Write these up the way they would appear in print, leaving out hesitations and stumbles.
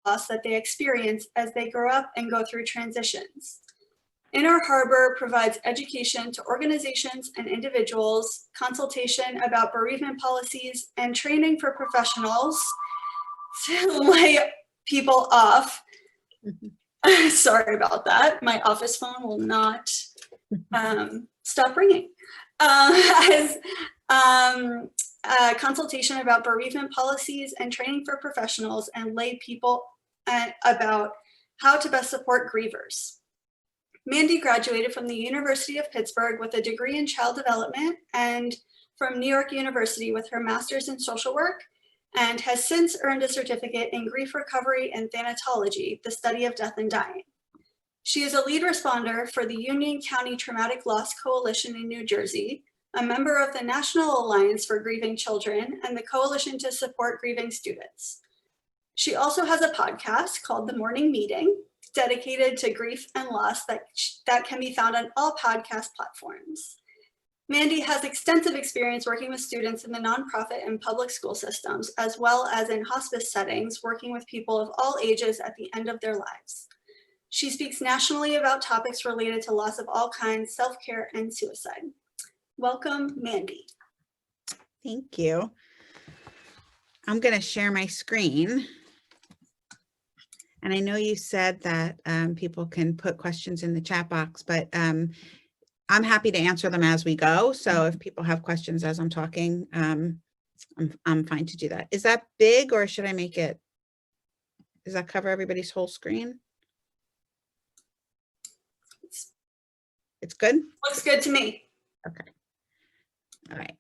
loss that they experience as they grow up and go through transitions. Inner Harbor provides education to organizations and individuals, consultation about bereavement policies, and training for professionals to lay people off. Sorry about that. My office phone will not stop ringing. Consultation about bereavement policies and training for professionals and lay people about how to best support grievers. Mandi graduated from the University of Pittsburgh with a degree in child development and from New York University with her master's in social work, and has since earned a certificate in grief recovery and thanatology, the study of death and dying. She is a lead responder for the Union County Traumatic Loss Coalition in New Jersey, a member of the National Alliance for Grieving Children and the Coalition to Support Grieving Students. She also has a podcast called The Morning Meeting, dedicated to grief and loss that can be found on all podcast platforms. Mandi has extensive experience working with students in the nonprofit and public school systems, as well as in hospice settings, working with people of all ages at the end of their lives. She speaks nationally about topics related to loss of all kinds, self-care, and suicide. Welcome, Mandi. Thank you. I'm going to share my screen. And I know you said that people can put questions in the chat box, but I'm happy to answer them as we go. So if people have questions as I'm talking, I'm fine to do that. Is that big, or should I make it? Does that cover everybody's whole screen? It's good? Looks good to me. Okay. All right.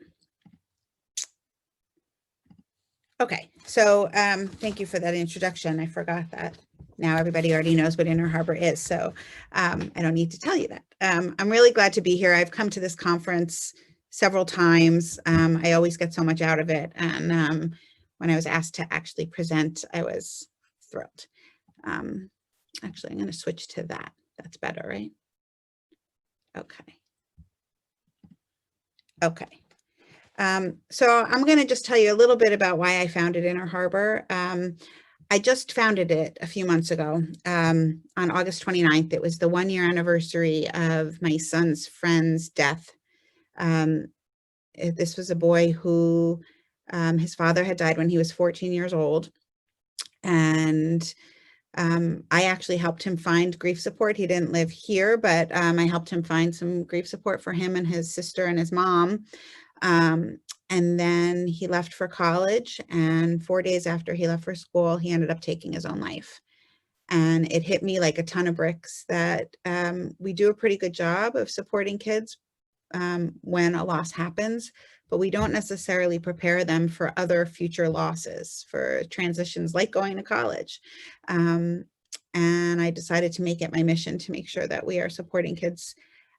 Okay, so thank you for that introduction. I forgot that. Now everybody already knows what Inner Harbor is, so I don't need to tell you that. I'm really glad to be here. I've come to this conference several times. I always get so much out of it, and when I was asked to actually present, I was thrilled. Actually, I'm going to switch to that. That's better, right? Okay. Okay. So I'm going to just tell you a little bit about why I founded Inner Harbor. I just founded it a few months ago on August 29th. It was the 1-year anniversary of my son's friend's death. This was a boy who his father had died when he was 14 years old. And I actually helped him find grief support. He didn't live here, but I helped him find some grief support for him and his sister and his mom. And then he left for college, and 4 days after he left for school, he ended up taking his own life. And it hit me like a ton of bricks that we do a pretty good job of supporting kids when a loss happens, but we don't necessarily prepare them for other future losses, for transitions like going to college. And I decided to make it my mission to make sure that we are supporting kids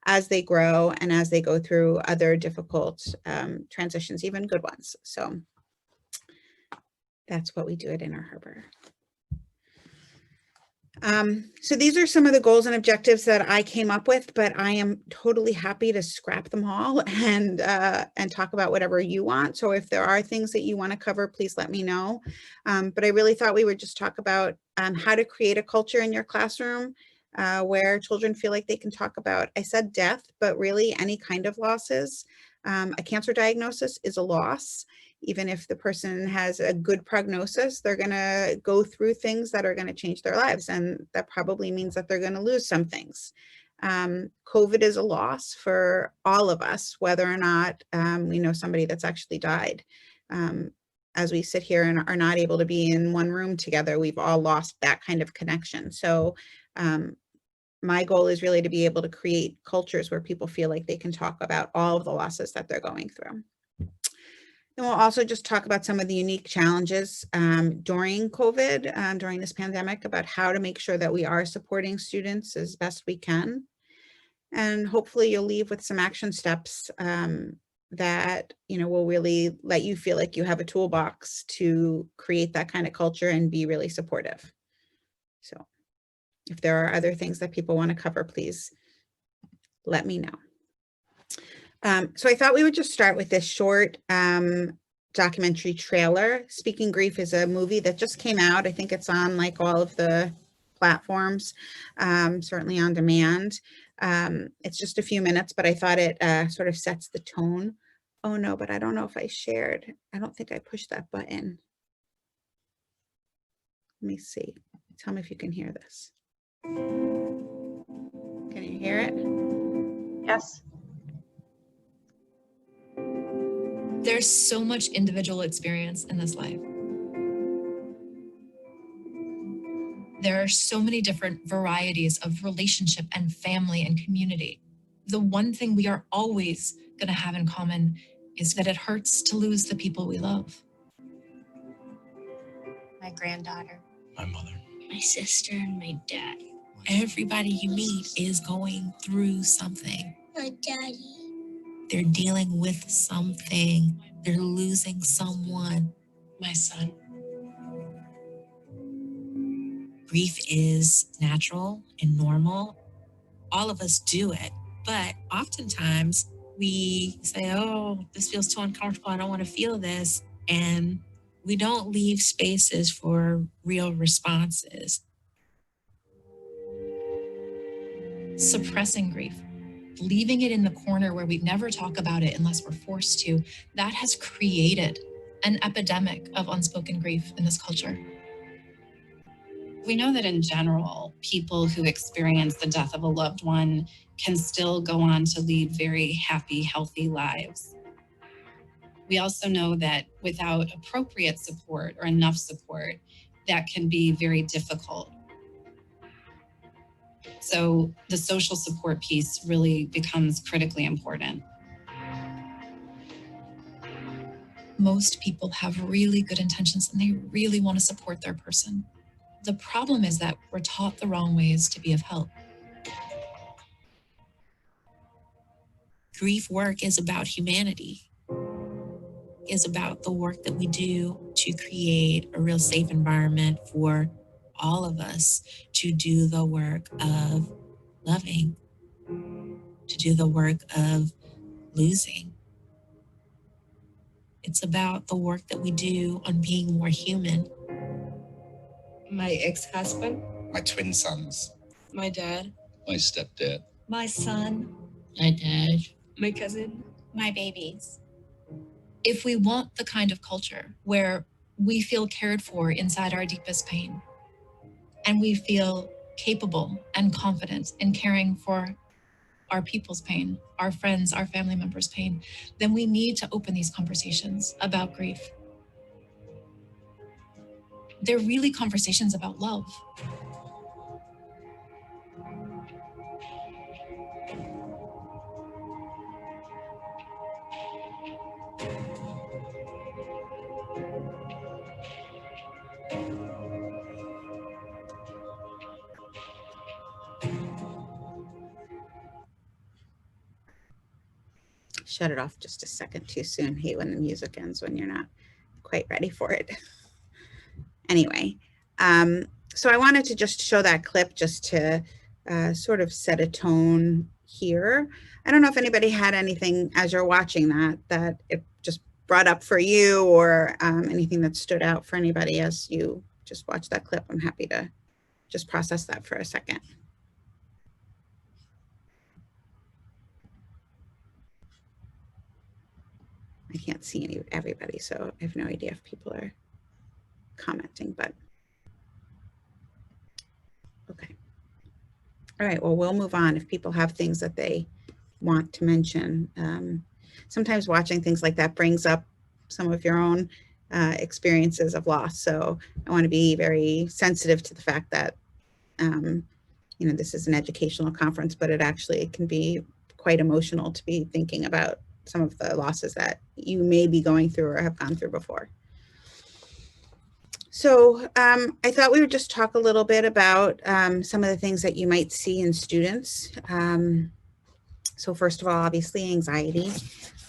as they grow and as they go through other difficult transitions, even good ones. So that's what we do at Inner Harbor. So these are some of the goals and objectives that I came up with, but I am totally happy to scrap them all and talk about whatever you want. So if there are things that you want to cover, please let me know. But I really thought we would just talk about how to create a culture in your classroom where children feel like they can talk about, I said death, but really any kind of losses. A cancer diagnosis is a loss. Even if the person has a good prognosis, they're going to go through things that are going to change their lives. And that probably means that they're going to lose some things. COVID is a loss for all of us, whether or not we know somebody that's actually died. As we sit here and are not able to be in one room together, we've all lost that kind of connection. So my goal is really to be able to create cultures where people feel like they can talk about all of the losses that they're going through. And we'll also just talk about some of the unique challenges during COVID, during this pandemic, about how to make sure that we are supporting students as best we can. And hopefully you'll leave with some action steps that, you know, will really let you feel like you have a toolbox to create that kind of culture and be really supportive. So if there are other things that people want to cover, please let me know. So I thought we would just start with this short documentary trailer. Speaking Grief is a movie that just came out. I think it's on like all of the platforms, certainly on demand. It's just a few minutes, but I thought it sort of sets the tone. Oh no, but I don't know if I shared. I don't think I pushed that button. Let me see. Tell me if you can hear this. Can you hear it? Yes. There's so much individual experience in this life. There are so many different varieties of relationship and family and community. The one thing we are always going to have in common is that it hurts to lose the people we love. My granddaughter, my mother, my sister, and my dad. Everybody you meet is going through something. My daddy. They're dealing with something. They're losing someone. My son. Grief is natural and normal. All of us do it. But oftentimes we say, oh, this feels too uncomfortable. I don't want to feel this. And we don't leave spaces for real responses. Suppressing grief, leaving it in the corner where we never talk about it unless we're forced to, that has created an epidemic of unspoken grief in this culture. We know that in general, people who experience the death of a loved one can still go on to lead very happy, healthy lives. We also know that without appropriate support or enough support, that can be very difficult. So the social support piece really becomes critically important. Most people have really good intentions and they really want to support their person. The problem is that we're taught the wrong ways to be of help. Grief work is about humanity. Is about the work that we do to create a real safe environment for all of us to do the work of loving, to do the work of losing. It's about the work that we do on being more human. My ex-husband, my twin sons, my dad, my stepdad, My son, My dad, my cousin, my babies. If we want the kind of culture where we feel cared for inside our deepest pain, and we feel capable and confident in caring for our people's pain, our friends, our family members' pain, then we need to open these conversations about grief. They're really conversations about love. Shut it off just a second too soon. Hate when the music ends when you're not quite ready for it. Anyway, so I wanted to just show that clip just to sort of set a tone here. I don't know if anybody had anything as you're watching that it just brought up for you, or anything that stood out for anybody as you just watched that clip. I'm happy to just process that for a second. I can't see everybody, so I have no idea if people are commenting, but okay. All right, well, we'll move on if people have things that they want to mention. Sometimes watching things like that brings up some of your own experiences of loss. So I want to be very sensitive to the fact that, you know, this is an educational conference, but it actually can be quite emotional to be thinking about some of the losses that you may be going through or have gone through before. So I thought we would just talk a little bit about some of the things that you might see in students. So first of all, obviously anxiety.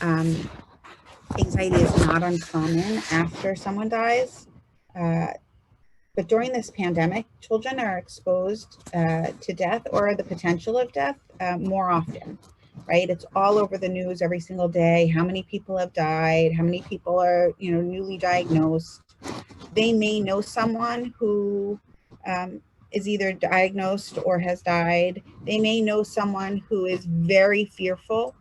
Anxiety is not uncommon after someone dies. But during this pandemic, children are exposed to death or the potential of death more often. right? It's all over the news every single day. How many people have died? How many people are, newly diagnosed? They may know someone who is either diagnosed or has died. They may know someone who is very fearful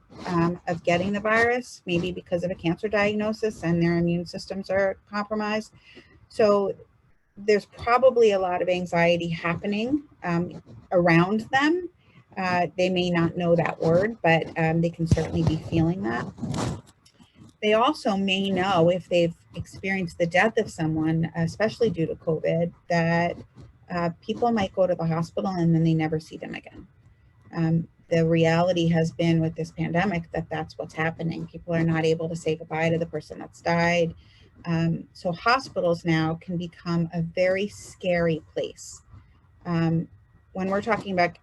of getting the virus, maybe because of a cancer diagnosis and their immune systems are compromised. So there's probably a lot of anxiety happening around them. They may not know that word, but they can certainly be feeling that. They also may know, if they've experienced the death of someone, especially due to COVID, that people might go to the hospital and then they never see them again. The reality has been with this pandemic that that's what's happening. People are not able to say goodbye to the person that's died. So hospitals now can become a very scary place. When we're talking about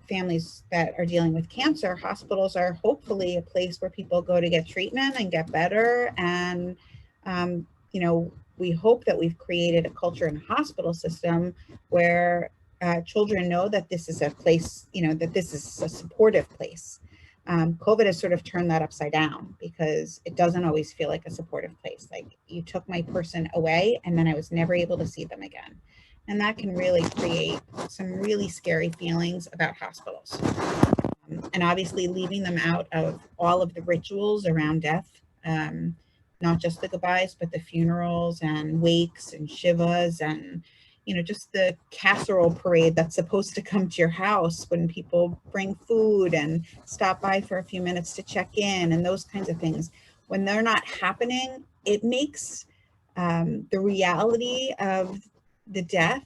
families that are dealing with cancer, hospitals are hopefully a place where people go to get treatment and get better. And, we hope that we've created a culture in the hospital system where children know that this is a place, that this is a supportive place. COVID has sort of turned that upside down because it doesn't always feel like a supportive place. Like, you took my person away and then I was never able to see them again. And that can really create some really scary feelings about hospitals. And obviously leaving them out of all of the rituals around death, not just the goodbyes, but the funerals and wakes and shivas and, just the casserole parade that's supposed to come to your house when people bring food and stop by for a few minutes to check in and those kinds of things. When they're not happening, it makes the reality of the death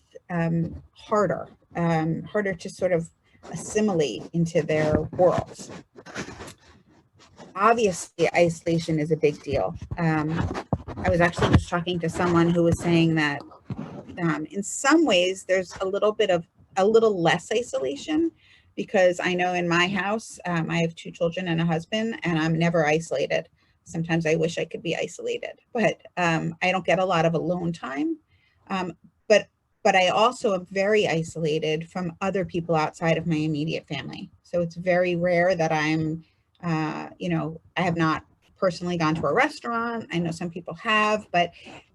harder to sort of assimilate into their worlds. Obviously, isolation is a big deal. I was actually just talking to someone who was saying that in some ways there's a little less isolation, because I know in my house, I have 2 children and a husband, and I'm never isolated. Sometimes I wish I could be isolated, but I don't get a lot of alone time. But I also am very isolated from other people outside of my immediate family. So it's very rare that I'm, I have not personally gone to a restaurant. I know some people have, but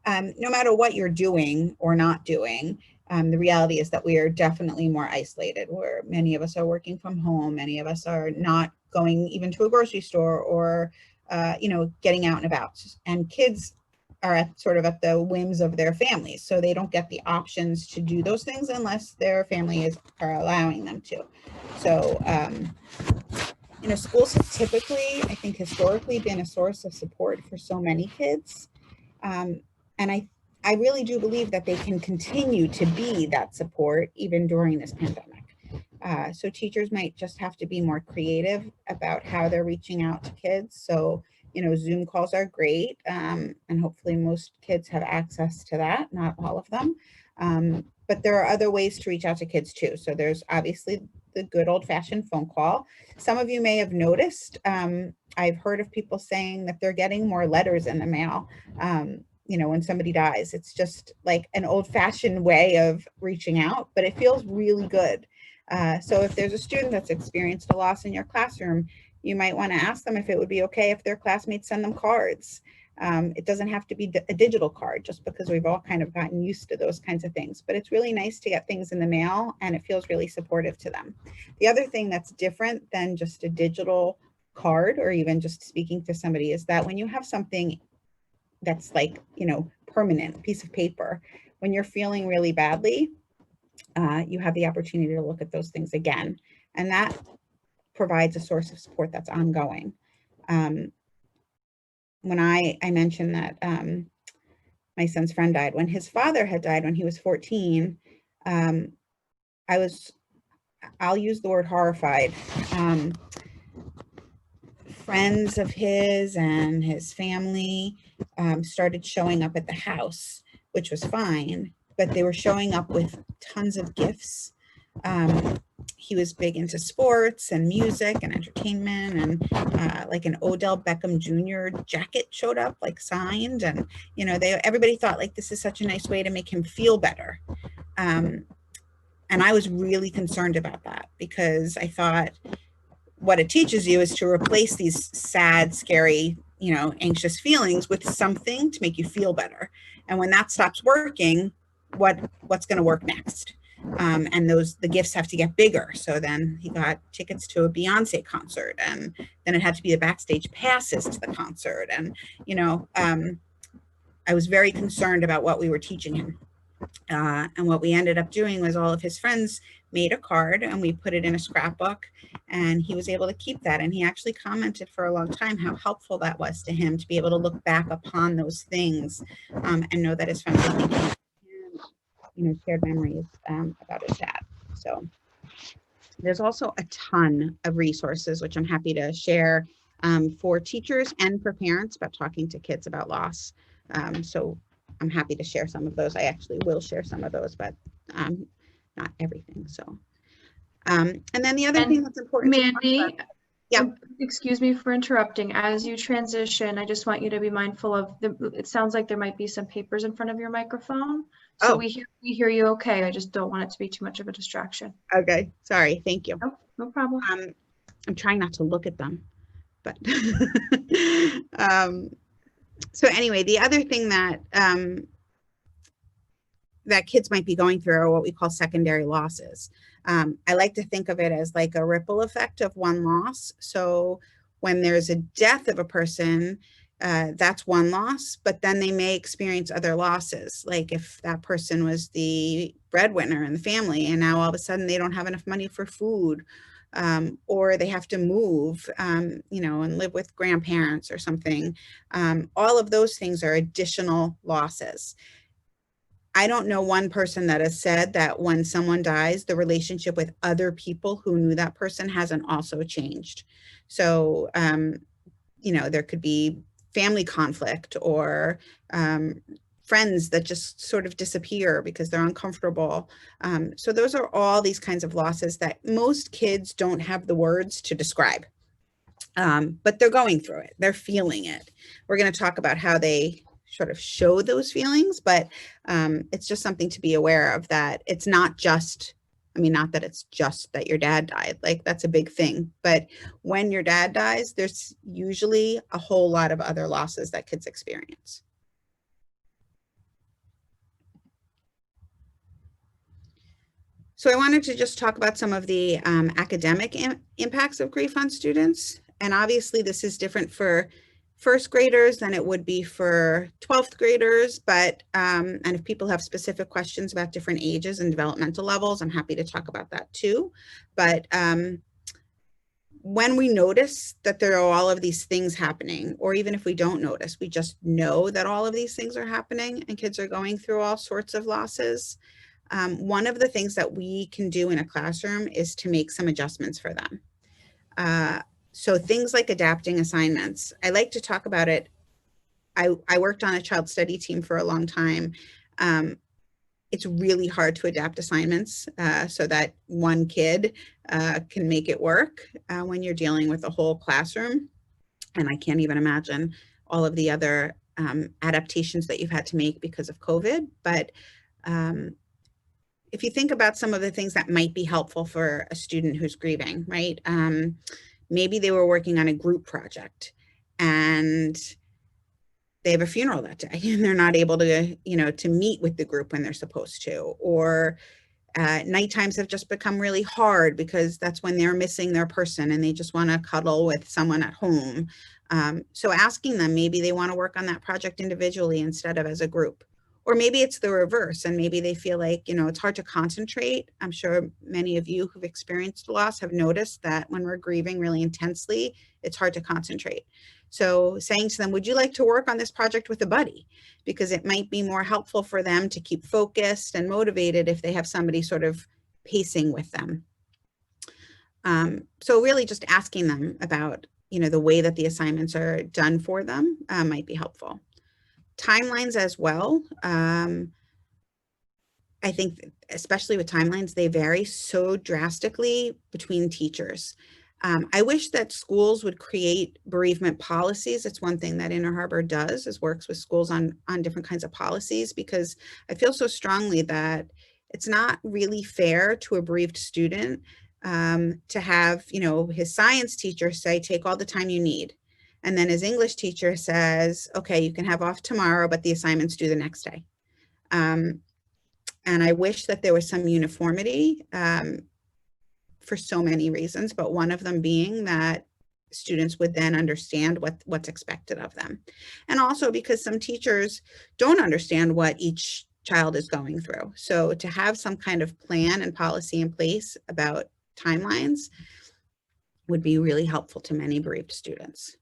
no matter what you're doing or not doing, the reality is that we are definitely more isolated, where many of us are working from home. Many of us are not going even to a grocery store or, getting out and about. And kids are at the whims of their families. So they don't get the options to do those things unless their family are allowing them to. So, schools have typically, I think historically, been a source of support for so many kids. And I really do believe that they can continue to be that support even during this pandemic. So teachers might just have to be more creative about how they're reaching out to kids. So, Zoom calls are great, and hopefully most kids have access to that, not all of them. But there are other ways to reach out to kids too. So there's obviously the good old-fashioned phone call. Some of you may have noticed, I've heard of people saying that they're getting more letters in the mail, when somebody dies. It's just like an old-fashioned way of reaching out, but it feels really good. So if there's a student that's experienced a loss in your classroom, you might want to ask them if it would be okay if their classmates send them cards. It doesn't have to be a digital card, just because we've all kind of gotten used to those kinds of things. But it's really nice to get things in the mail, and it feels really supportive to them. The other thing that's different than just a digital card or even just speaking to somebody is that when you have something that's like, permanent piece of paper, when you're feeling really badly, you have the opportunity to look at those things again. And that provides a source of support that's ongoing. When I mentioned that my son's friend died, when his father had died when he was 14, I'll use the word horrified. Friends of his and his family started showing up at the house, which was fine, but they were showing up with tons of gifts. He was big into sports and music and entertainment, and like an Odell Beckham Jr. jacket showed up, like signed, and everybody thought like this is such a nice way to make him feel better. And I was really concerned about that, because I thought, what it teaches you is to replace these sad, scary, anxious feelings with something to make you feel better. And when that stops working, what's going to work next? And the gifts have to get bigger. So then he got tickets to a Beyonce concert, and then it had to be the backstage passes to the concert. And, I was very concerned about what we were teaching him. And what we ended up doing was all of his friends made a card and we put it in a scrapbook, and he was able to keep that. And he actually commented for a long time how helpful that was to him to be able to look back upon those things and know that his friends were thinking, shared memories about his dad. So there's also a ton of resources, which I'm happy to share for teachers and for parents about talking to kids about loss. So I'm happy to share some of those. I actually will share some of those, but not everything. So, and then the other thing that's important. Mandi, yeah. Excuse me for interrupting. As you transition, I just want you to be mindful of it sounds like there might be some papers in front of your microphone. So we hear you okay. I just don't want it to be too much of a distraction. Okay. Sorry. Thank you. No problem. I'm trying not to look at them, but so anyway, the other thing that that kids might be going through are what we call secondary losses. I like to think of it as like a ripple effect of one loss. So when there's a death of a person, that's one loss, but then they may experience other losses. Like if that person was the breadwinner in the family and now all of a sudden they don't have enough money for food, or they have to move, and live with grandparents or something. All of those things are additional losses. I don't know one person that has said that when someone dies, the relationship with other people who knew that person hasn't also changed. So, there could be family conflict or friends that just sort of disappear because they're uncomfortable. So those are all these kinds of losses that most kids don't have the words to describe, but they're going through it. They're feeling it. We're going to talk about how they sort of show those feelings, but it's just something to be aware of, that it's not just, not that it's just that your dad died, like that's a big thing, but when your dad dies, there's usually a whole lot of other losses that kids experience. So I wanted to just talk about some of the academic impacts of grief on students. And obviously this is different for first graders than it would be for 12th graders, but and if people have specific questions about different ages and developmental levels, I'm happy to talk about that too. But when we notice that there are all of these things happening, or even if we don't notice, we just know that all of these things are happening and kids are going through all sorts of losses. One of the things that we can do in a classroom is to make some adjustments for them. So things like adapting assignments. I like to talk about it. I worked on a child study team for a long time. It's really hard to adapt assignments so that one kid can make it work when you're dealing with a whole classroom. And I can't even imagine all of the other adaptations that you've had to make because of COVID. But if you think about some of the things that might be helpful for a student who's grieving, right? Maybe they were working on a group project and they have a funeral that day and they're not able to, to meet with the group when they're supposed to, or night times have just become really hard because that's when they're missing their person and they just want to cuddle with someone at home. So asking them, maybe they want to work on that project individually instead of as a group. Or maybe it's the reverse and maybe they feel like, it's hard to concentrate. I'm sure many of you who've experienced loss have noticed that when we're grieving really intensely, it's hard to concentrate. So saying to them, would you like to work on this project with a buddy? Because it might be more helpful for them to keep focused and motivated if they have somebody sort of pacing with them. So really just asking them about, the way that the assignments are done for them might be helpful. Timelines as well. I think especially with timelines, they vary so drastically between teachers. I wish that schools would create bereavement policies. It's one thing that Inner Harbor does, is works with schools on different kinds of policies, because I feel so strongly that it's not really fair to a bereaved student to have, his science teacher say, take all the time you need. And then his English teacher says, okay, you can have off tomorrow, but the assignment's due the next day. And I wish that there was some uniformity for so many reasons, but one of them being that students would then understand what's expected of them. And also because some teachers don't understand what each child is going through. So to have some kind of plan and policy in place about timelines would be really helpful to many bereaved students.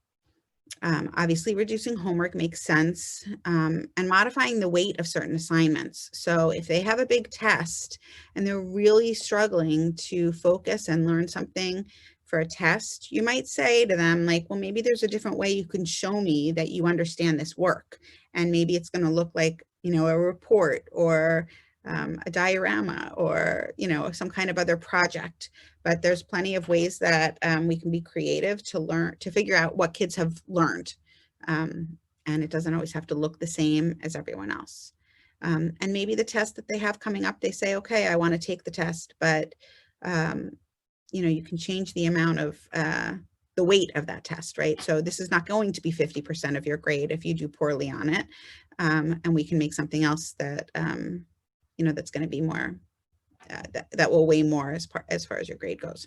Obviously, reducing homework makes sense, and modifying the weight of certain assignments. So if they have a big test and they're really struggling to focus and learn something for a test, you might say to them, like, well, maybe there's a different way you can show me that you understand this work. And maybe it's going to look like, a report or a diorama or, some kind of other project. But there's plenty of ways that we can be creative to figure out what kids have learned. And it doesn't always have to look the same as everyone else. And maybe the test that they have coming up, they say, okay, I want to take the test, but you can change the amount of the weight of that test, right? So this is not going to be 50% of your grade if you do poorly on it. And we can make something else that, that's going to be more, that will weigh more as far as your grade goes.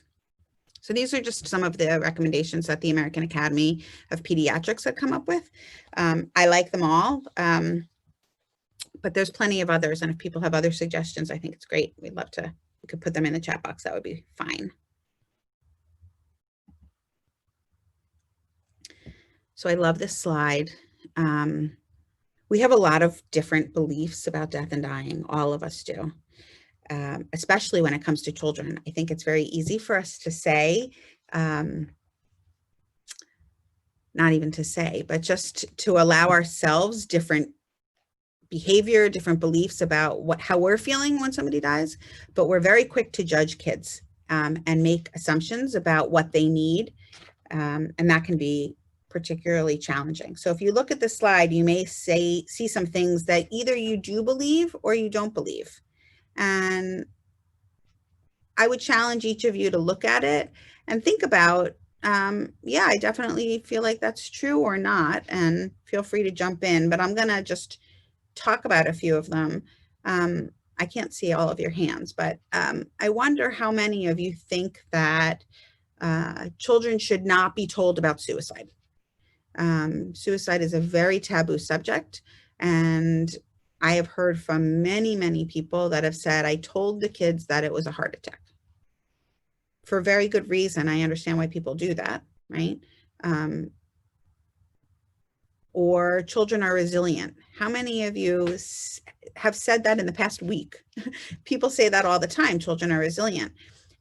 So these are just some of the recommendations that the American Academy of Pediatrics had come up with. I like them all, but there's plenty of others. And if people have other suggestions, I think it's great. We could put them in the chat box. That would be fine. So I love this slide. We have a lot of different beliefs about death and dying. All of us do, especially when it comes to children. I think it's very easy for us to say, not even to say, but just to allow ourselves different behavior, different beliefs about how we're feeling when somebody dies. But we're very quick to judge kids and make assumptions about what they need. And that can be particularly challenging. So if you look at the slide, you may see some things that either you do believe or you don't believe. And I would challenge each of you to look at it and think about, yeah, I definitely feel like that's true or not, and feel free to jump in, but I'm gonna just talk about a few of them. I can't see all of your hands, but I wonder how many of you think that children should not be told about suicide. Suicide is a very taboo subject, and I have heard from many, many people that have said, I told the kids that it was a heart attack. For very good reason. I understand why people do that, right? Or children are resilient. How many of you have said that in the past week? People say that all the time, children are resilient.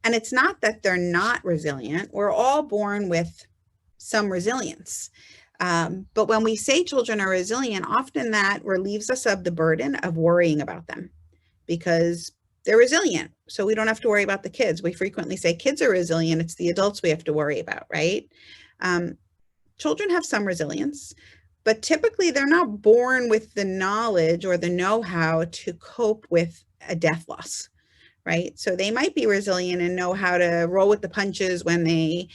And it's not that they're not resilient. We're all born with some resilience. But when we say children are resilient, often that relieves us of the burden of worrying about them because they're resilient. So we don't have to worry about the kids. We frequently say kids are resilient. It's the adults we have to worry about, right? Children have some resilience, but typically they're not born with the knowledge or the know-how to cope with a death loss. Right? So they might be resilient and know how to roll with the punches when they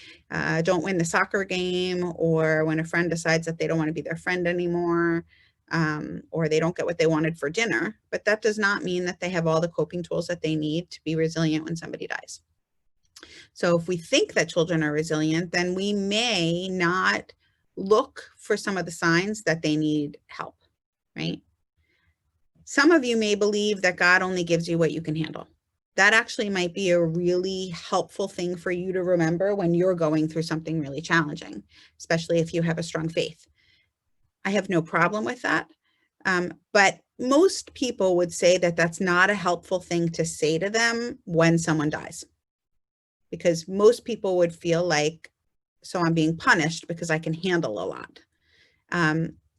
don't win the soccer game, or when a friend decides that they don't want to be their friend anymore, or they don't get what they wanted for dinner. But that does not mean that they have all the coping tools that they need to be resilient when somebody dies. So if we think that children are resilient, then we may not look for some of the signs that they need help, right? Some of you may believe that God only gives you what you can handle. That actually might be a really helpful thing for you to remember when you're going through something really challenging, especially if you have a strong faith. I have no problem with that. But most people would say that that's not a helpful thing to say to them when someone dies, because most people would feel like, so I'm being punished because I can handle a lot.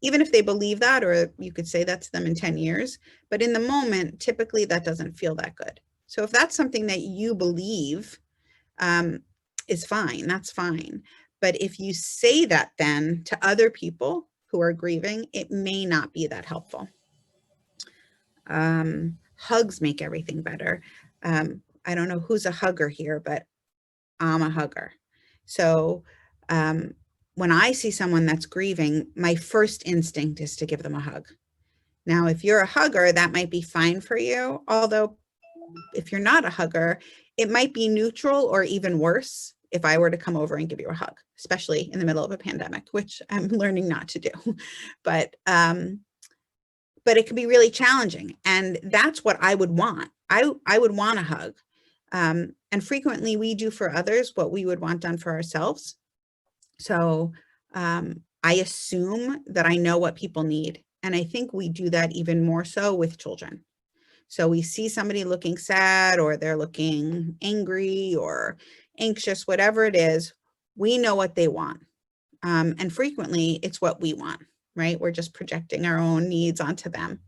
Even if they believe that, or you could say that to them in 10 years, but in the moment, typically that doesn't feel that good. So if that's something that you believe is fine, that's fine. But if you say that then to other people who are grieving, it may not be that helpful. Hugs make everything better. I don't know who's a hugger here, but I'm a hugger. So when I see someone that's grieving, my first instinct is to give them a hug. Now, if you're a hugger, that might be fine for you. Although if you're not a hugger, it might be neutral or even worse if I were to come over and give you a hug, especially in the middle of a pandemic, which I'm learning not to do. But it can be really challenging. And that's what I would want. I would want a hug. And frequently we do for others what we would want done for ourselves. So I assume that I know what people need. And I think we do that even more so with children. So we see somebody looking sad, or they're looking angry or anxious, whatever it is, we know what they want. And frequently it's what we want, right? We're just projecting our own needs onto them,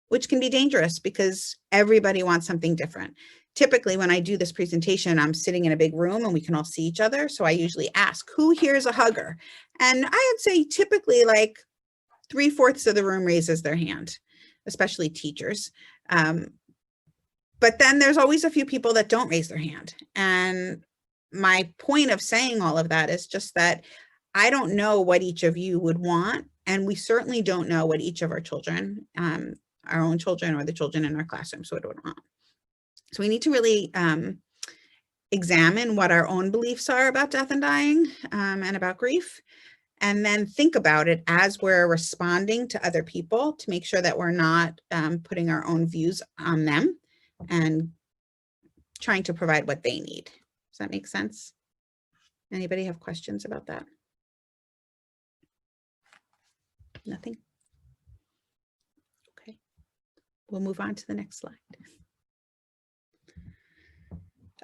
which can be dangerous because everybody wants something different. Typically, when I do this presentation, I'm sitting in a big room and we can all see each other. So I usually ask, who here is a hugger? And I would say typically like 3/4 of the room raises their hand, especially teachers. But then there's always a few people that don't raise their hand. And my point of saying all of that is just that I don't know what each of you would want. And we certainly don't know what each of our children, our own children or the children in our classrooms would want. So we need to really examine what our own beliefs are about death and dying and about grief, and then think about it as we're responding to other people to make sure that we're not putting our own views on them and trying to provide what they need. Does that make sense? Anybody have questions about that? Nothing? Okay, we'll move on to the next slide.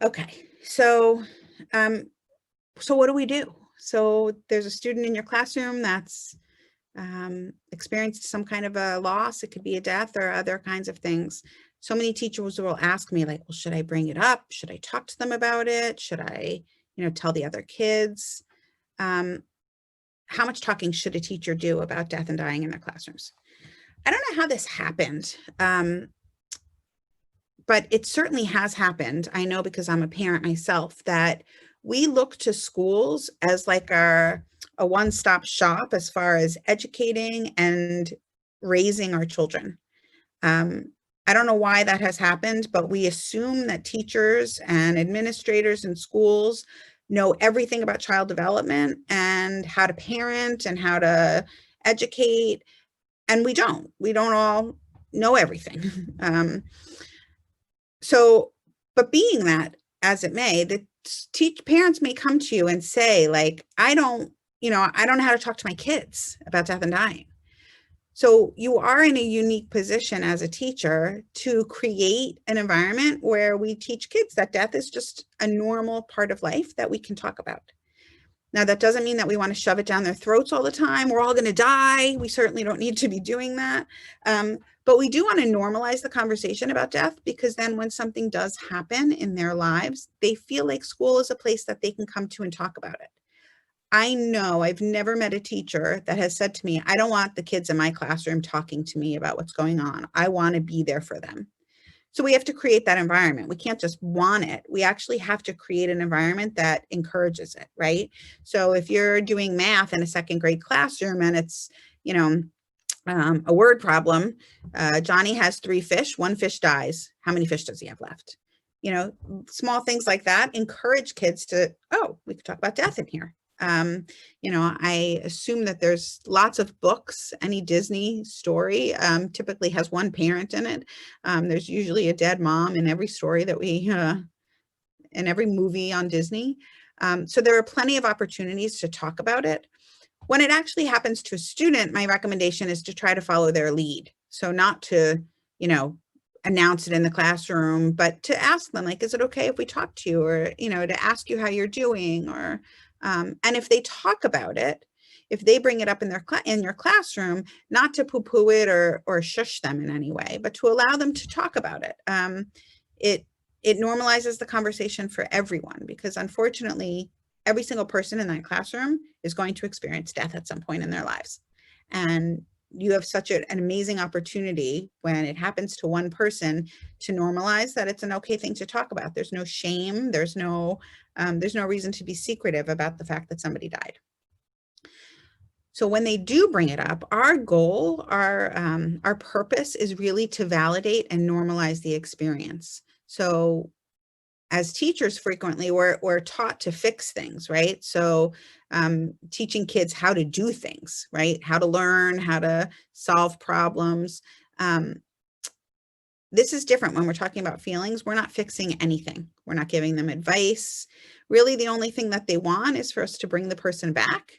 Okay, so what do we do? So there's a student in your classroom that's experienced some kind of a loss. It could be a death or other kinds of things. So many teachers will ask me like, well, should I bring it up? Should I talk to them about it? Should I, tell the other kids? How much talking should a teacher do about death and dying in their classrooms? I don't know how this happened, but it certainly has happened. I know because I'm a parent myself that we look to schools as like a one-stop shop as far as educating and raising our children. I don't know why that has happened, but we assume that teachers and administrators in schools know everything about child development and how to parent and how to educate. And we don't all know everything. But being that as it may, the parents may come to you and say like, I don't know how to talk to my kids about death and dying. So you are in a unique position as a teacher to create an environment where we teach kids that death is just a normal part of life that we can talk about. Now, that doesn't mean that we want to shove it down their throats all the time. We're all going to die. We certainly don't need to be doing that. But we do want to normalize the conversation about death, because then when something does happen in their lives, they feel like school is a place that they can come to and talk about it. I know I've never met a teacher that has said to me, I don't want the kids in my classroom talking to me about what's going on. I want to be there for them. So we have to create that environment. We can't just want it. We actually have to create an environment that encourages it, right? So if you're doing math in a second grade classroom and it's, a word problem, Johnny has 3 fish, 1 fish dies. How many fish does he have left? Small things like that encourage kids to, oh, we could talk about death in here. I assume that there's lots of books. Any Disney story typically has one parent in it. There's usually a dead mom in every story that in every movie on Disney. So there are plenty of opportunities to talk about it. When it actually happens to a student, my recommendation is to try to follow their lead. So not to, announce it in the classroom, but to ask them, like, is it okay if we talk to you, or, to ask you how you're doing, or and if they talk about it, if they bring it up in your classroom, not to poo-poo it or shush them in any way, but to allow them to talk about it. It normalizes the conversation for everyone, because unfortunately, every single person in that classroom is going to experience death at some point in their lives. And you have such an amazing opportunity when it happens to one person to normalize that it's an okay thing to talk about. There's no shame. There's no reason to be secretive about the fact that somebody died. So when they do bring it up, our goal, our purpose is really to validate and normalize the experience. So as teachers, frequently we're taught to fix things, right? So teaching kids how to do things, right? How to learn, how to solve problems. This is different when we're talking about feelings. We're not fixing anything. We're not giving them advice. Really, the only thing that they want is for us to bring the person back.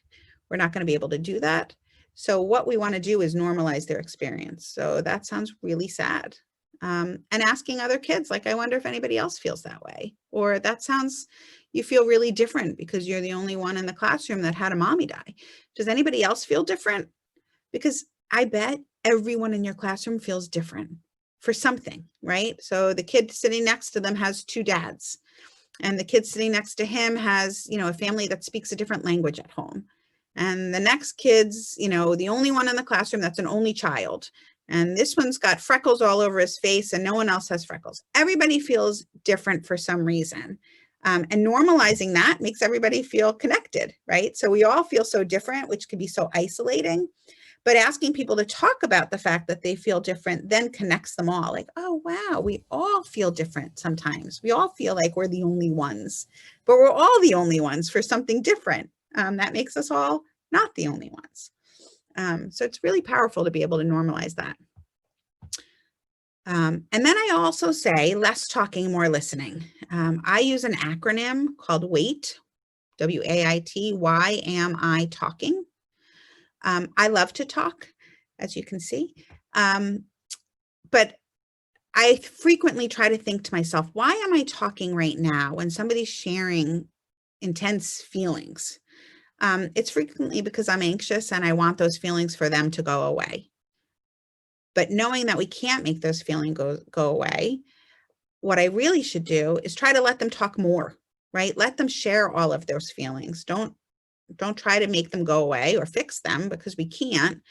We're not going to be able to do that. So what we want to do is normalize their experience. So that sounds really sad. And asking other kids, like, I wonder if anybody else feels that way. Or that sounds, you feel really different because you're the only one in the classroom that had a mommy die. Does anybody else feel different? Because I bet everyone in your classroom feels different for something, right? So the kid sitting next to them has two dads, and the kid sitting next to him has, you know, a family that speaks a different language at home. And the next kid's, you know, the only one in the classroom that's an only child. And this one's got freckles all over his face and no one else has freckles. Everybody feels different for some reason. And normalizing that makes everybody feel connected, right? So we all feel so different, which can be so isolating. But asking people to talk about the fact that they feel different then connects them all. Like, oh, wow, we all feel different sometimes. We all feel like we're the only ones, but we're all the only ones for something different. That makes us all not the only ones. So it's really powerful to be able to normalize that. And then I also say less talking, more listening. I use an acronym called WAIT, W-A-I-T, why am I talking? I love to talk, as you can see, but I frequently try to think to myself, why am I talking right now when somebody's sharing intense feelings? It's frequently because I'm anxious and I want those feelings for them to go away. But knowing that we can't make those feelings go away, what I really should do is try to let them talk more, right? Let them share all of those feelings. Don't try to make them go away or fix them because we can't.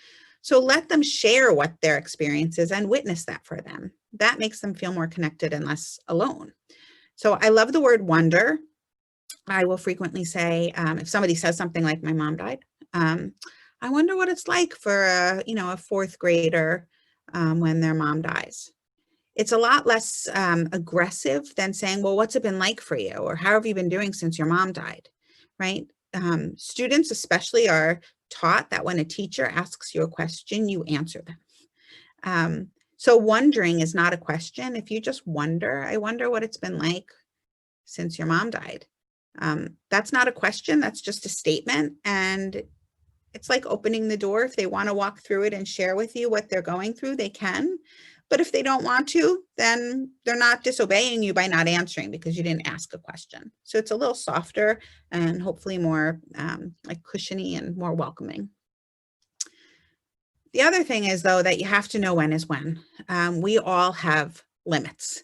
So let them share what their experience is and witness that for them. That makes them feel more connected and less alone. So I love the word wonder. I will frequently say, if somebody says something like, my mom died, I wonder what it's like for a fourth grader when their mom dies. It's a lot less aggressive than saying, well, what's it been like for you? Or how have you been doing since your mom died, right? Students especially are taught that when a teacher asks you a question, you answer them. So wondering is not a question. If you just wonder, I wonder what it's been like since your mom died. That's not a question, that's just a statement. And it's like opening the door. If they want to walk through it and share with you what they're going through, they can. But if they don't want to, then they're not disobeying you by not answering because you didn't ask a question. So it's a little softer and hopefully more like cushiony and more welcoming. The other thing is, though, that you have to know when is when. We all have limits,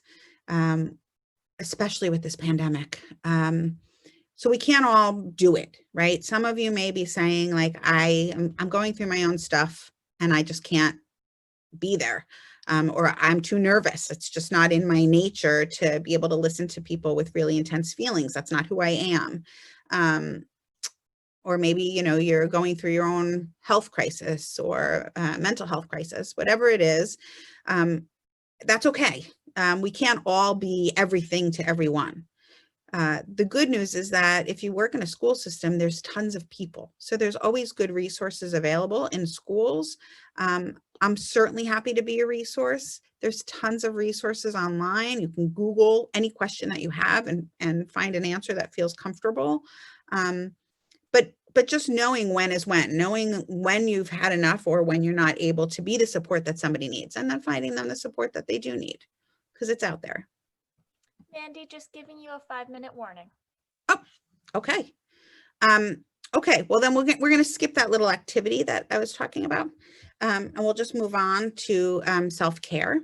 especially with this pandemic. So we can't all do it, right? Some of you may be saying, like, I'm going through my own stuff and I just can't be there. Or I'm too nervous. It's just not in my nature to be able to listen to people with really intense feelings. That's not who I am. Or maybe, you're going through your own health crisis or mental health crisis, whatever it is, that's okay. We can't all be everything to everyone. The good news is that if you work in a school system, there's tons of people. So there's always good resources available in schools. I'm certainly happy to be a resource. There's tons of resources online. You can Google any question that you have and find an answer that feels comfortable. But just knowing when is when, knowing when you've had enough or when you're not able to be the support that somebody needs, and then finding them the support that they do need, because it's out there. Mandi, just giving you a 5-minute warning. Oh, okay. Okay, well then we're going to skip that little activity that I was talking about, and we'll just move on to self-care.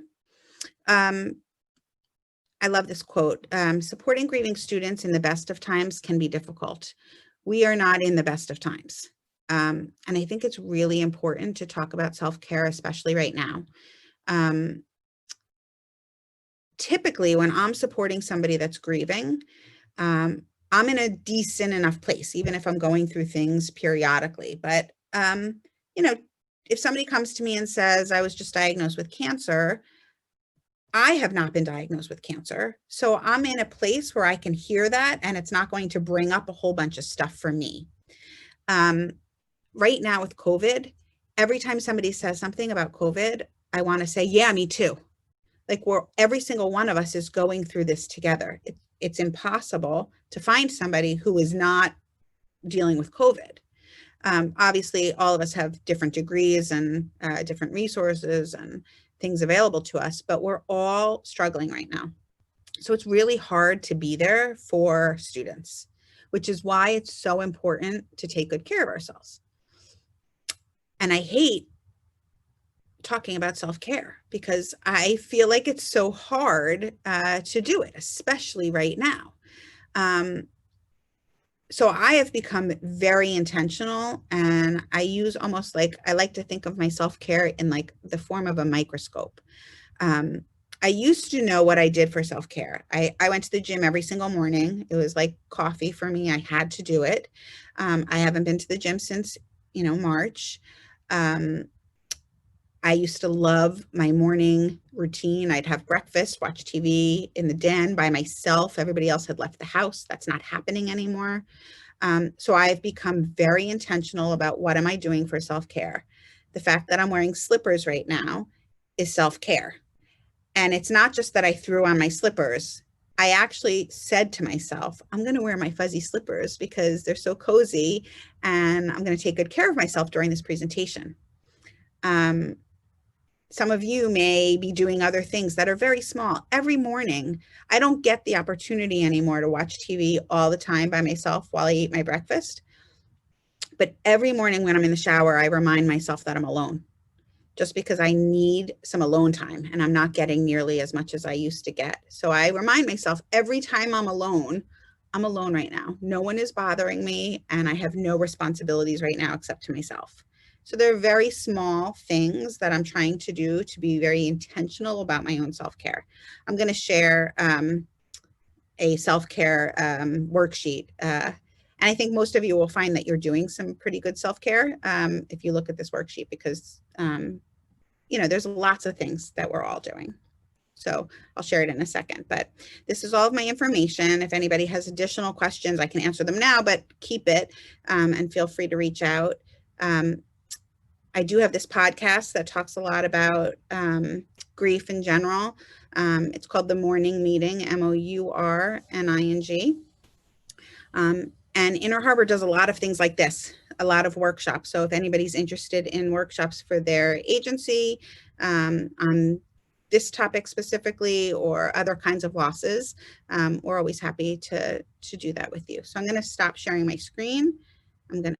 I love this quote. Supporting grieving students in the best of times can be difficult. We are not in the best of times. And I think it's really important to talk about self-care, especially right now. Typically, when I'm supporting somebody that's grieving, I'm in a decent enough place, even if I'm going through things periodically. But, you know, if somebody comes to me and says, I was just diagnosed with cancer, I have not been diagnosed with cancer. So I'm in a place where I can hear that, and it's not going to bring up a whole bunch of stuff for me. Right now with COVID, every time somebody says something about COVID, I want to say, yeah, me too. Like every single one of us is going through this together. It's impossible to find somebody who is not dealing with COVID. Obviously, all of us have different degrees and different resources and things available to us, but we're all struggling right now. So it's really hard to be there for students, which is why it's so important to take good care of ourselves. And I hate talking about self-care because I feel like it's so hard to do it, especially right now. So I have become very intentional, and I use almost like, I like to think of my self-care in like the form of a microscope. I used to know what I did for self-care. I went to the gym every single morning. It was like coffee for me. I had to do it. I haven't been to the gym since, March. I used to love my morning routine. I'd have breakfast, watch TV in the den by myself. Everybody else had left the house. That's not happening anymore. So I've become very intentional about what am I doing for self-care. The fact that I'm wearing slippers right now is self-care. And it's not just that I threw on my slippers. I actually said to myself, I'm going to wear my fuzzy slippers because they're so cozy, and I'm going to take good care of myself during this presentation. Some of you may be doing other things that are very small. Every morning, I don't get the opportunity anymore to watch TV all the time by myself while I eat my breakfast. But every morning when I'm in the shower, I remind myself that I'm alone, just because I need some alone time, and I'm not getting nearly as much as I used to get. So I remind myself every time I'm alone right now. No one is bothering me, and I have no responsibilities right now except to myself. So there are very small things that I'm trying to do to be very intentional about my own self-care. I'm going to share a self-care worksheet. And I think most of you will find that you're doing some pretty good self-care if you look at this worksheet, because there's lots of things that we're all doing. So I'll share it in a second, but this is all of my information. If anybody has additional questions, I can answer them now, but keep it and feel free to reach out. I do have this podcast that talks a lot about grief in general. It's called The Morning Meeting, MOURNING. And Inner Harbor does a lot of things like this, a lot of workshops. So if anybody's interested in workshops for their agency on this topic specifically, or other kinds of losses, we're always happy to do that with you. So I'm going to stop sharing my screen. I'm going to